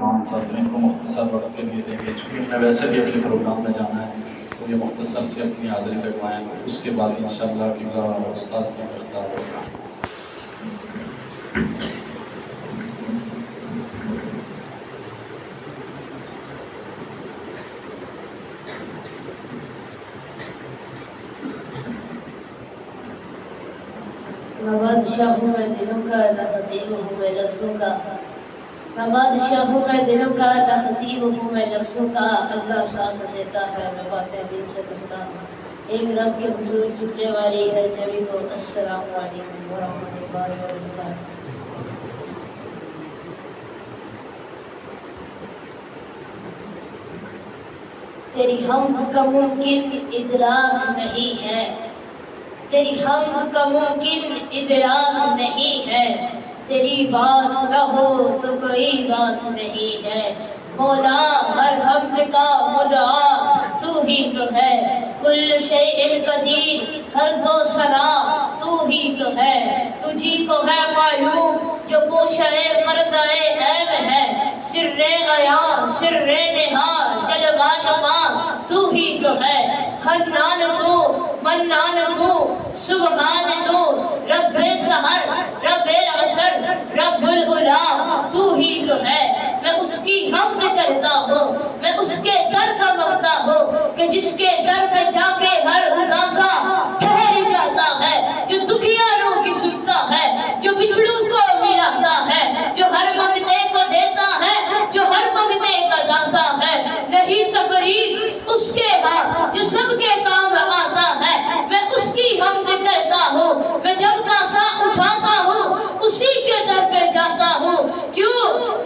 تمام ساتھیوں کو مختصر وقت کے لیے دیں گے، چونکہ ہم نے ویسے بھی اپنے پروگرام میں جانا ہے تو یہ مختصر سے اپنی حاضری لگوائیں، اس کے بعد انشاءاللہ قبلہ استاد سے اختار ہوگا۔ میں بادشاہ ہوں میں دلوں کا، نہ خطیب ہوں میں لفظوں کا۔ میں بادشاہ ہوں میں دلوں کا، نہ خطیب ہوں میں لفظوں کا۔ اللہ ساز دیتا ہے میں باتیں دل سے کرتا ہوں۔ ایک رب کے حضور جھکنے والی ہے جبھی کو السلام علیکم ورحمۃ اللہ وبرکاتہ۔ تیری حمد کا ممکن ادراک نہیں ہے، تیری حمد کا ممکن ادراک نہیں ہے، تیری بات نہ ہو تو کوئی بات نہیں ہے۔ مولا ہر حمد کا مدعا تو ہی تو ہے، کل شیء قدیر ہر دو ثنا تو ہی تو ہے۔ تجھی کو ہے معلوم جو پوشے پردہ عیب ہے، سر عیاں سر نہاں جلوہ نما تو ہی تو ہے۔ حنان تو منان تو سبحان تو رب سحر رب العصر رب العلا تو ہی تو ہے۔ میں اس کی حمد کرتا ہوں، میں اس کے در کا مانگتا ہوں کہ جس کے در پہ جا کے ہر اداسا ٹھہر جاتا ہے، جو دکھیاروں کی سنتا ہے، جو بچھڑوں کو ملاتا ہے، جو ہر منگتے کو دیتا ہے، جو ہر منگتے کا داتا ہے۔ نہیں تفریق اس کے ہاں جو سب کے کام آتا ہے، میں اس کی حمد کرتا ہوں۔ میں جب کاسا اٹھاتا ہوں اسی کے در پہ جاتا ہوں، کیوں؟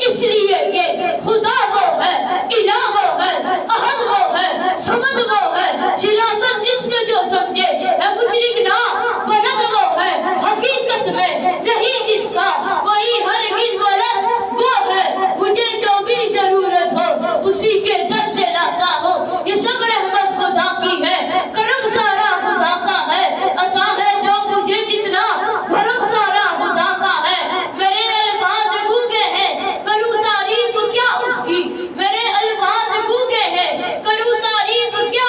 اس لیے کہ خدا وہ ہے، الہ وہ ہے، احد وہ ہے، صمد وہ ہے، جلاتن جسم جو سمجھے ہے مشرک نہ ولد وہ ہے، حقیقت میں نہیں جس کا کوئی ہرگز ولد وہ ہے۔ مجھے جو بھی ضرورت ہو اسی کے در سے لاتا ہوں۔ یہ سب رحمت خدا کی ہے، کرم سارا خدا کا ہے، عطا ہے جو مجھے جتنا بھرم سارا خدا کا ہے۔ میرے الفاظ گونگے ہیں کروں تعریف کیا اس کی، میرے الفاظ گونگے ہیں کروں تعریف کیا